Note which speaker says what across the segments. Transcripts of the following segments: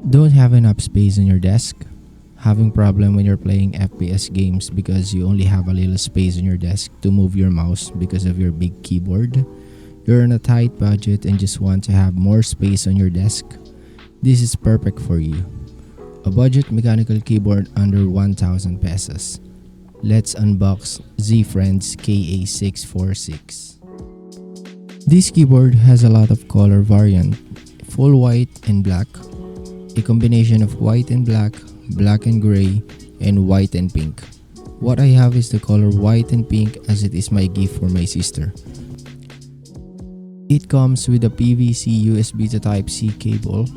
Speaker 1: Don't have enough space on your desk? Having problem when you're playing FPS games because you only have a little space on your desk to move your mouse because of your big keyboard? You're on a tight budget and just want to have more space on your desk? This is perfect for you. A budget mechanical keyboard under 1,000 pesos. Let's unbox Zifriend KA646. This keyboard has a lot of color variant, full white and black, a combination of white and black and gray, and white and pink. What I have is the color white and pink as it is my gift for my sister. It comes with a PVC USB to Type-C cable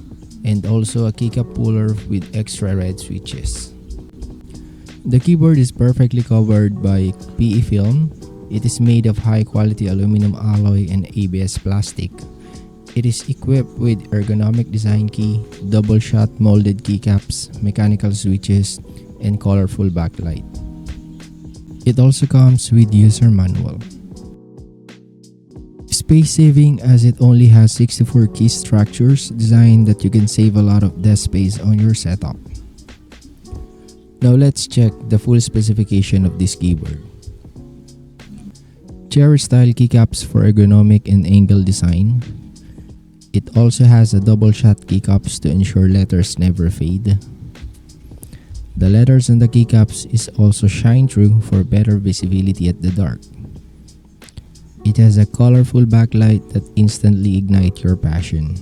Speaker 1: and also a keycap puller with extra red switches. The keyboard is perfectly covered by PE film. It is made of high quality aluminum alloy and ABS plastic. It is equipped with ergonomic design key, double shot molded keycaps, mechanical switches, and colorful backlight. It also comes with user manual. Space saving as it only has 64 key structures designed that you can save a lot of desk space on your setup. Now let's check the full specification of this keyboard. Chair style keycaps for ergonomic and angle design. It also has a double shot keycaps to ensure letters never fade. The letters on the keycaps is also shine through for better visibility at the dark. It has a colorful backlight that instantly ignites your passion.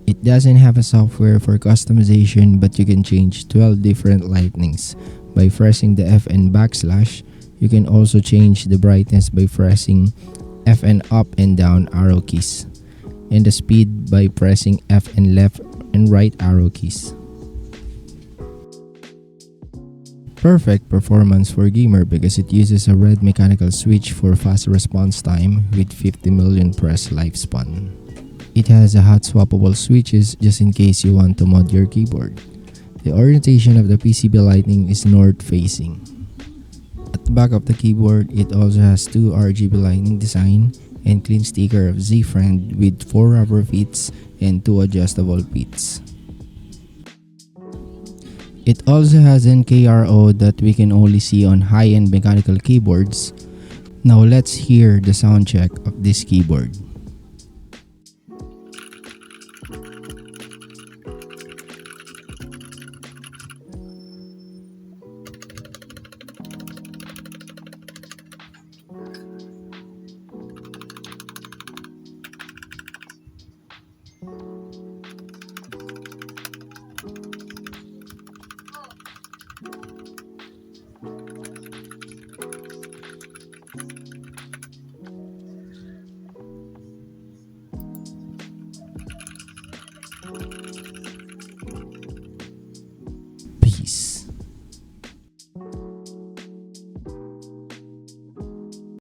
Speaker 1: It doesn't have a software for customization, but you can change 12 different lightnings by pressing the F and backslash. You can also change the brightness by pressing F and up and down arrow keys, and the speed by pressing F and left and right arrow keys. Perfect performance for gamer because it uses a red mechanical switch for fast response time with 50 million press lifespan. It has a hot swappable switches just in case you want to mod your keyboard. The orientation of the PCB lighting is north facing. At the back of the keyboard, it also has two RGB lighting design and clean sticker of Zifriend with 4 rubber feet and 2 adjustable feet. It also has NKRO that we can only see on high-end mechanical keyboards. Now let's hear the sound check of this keyboard.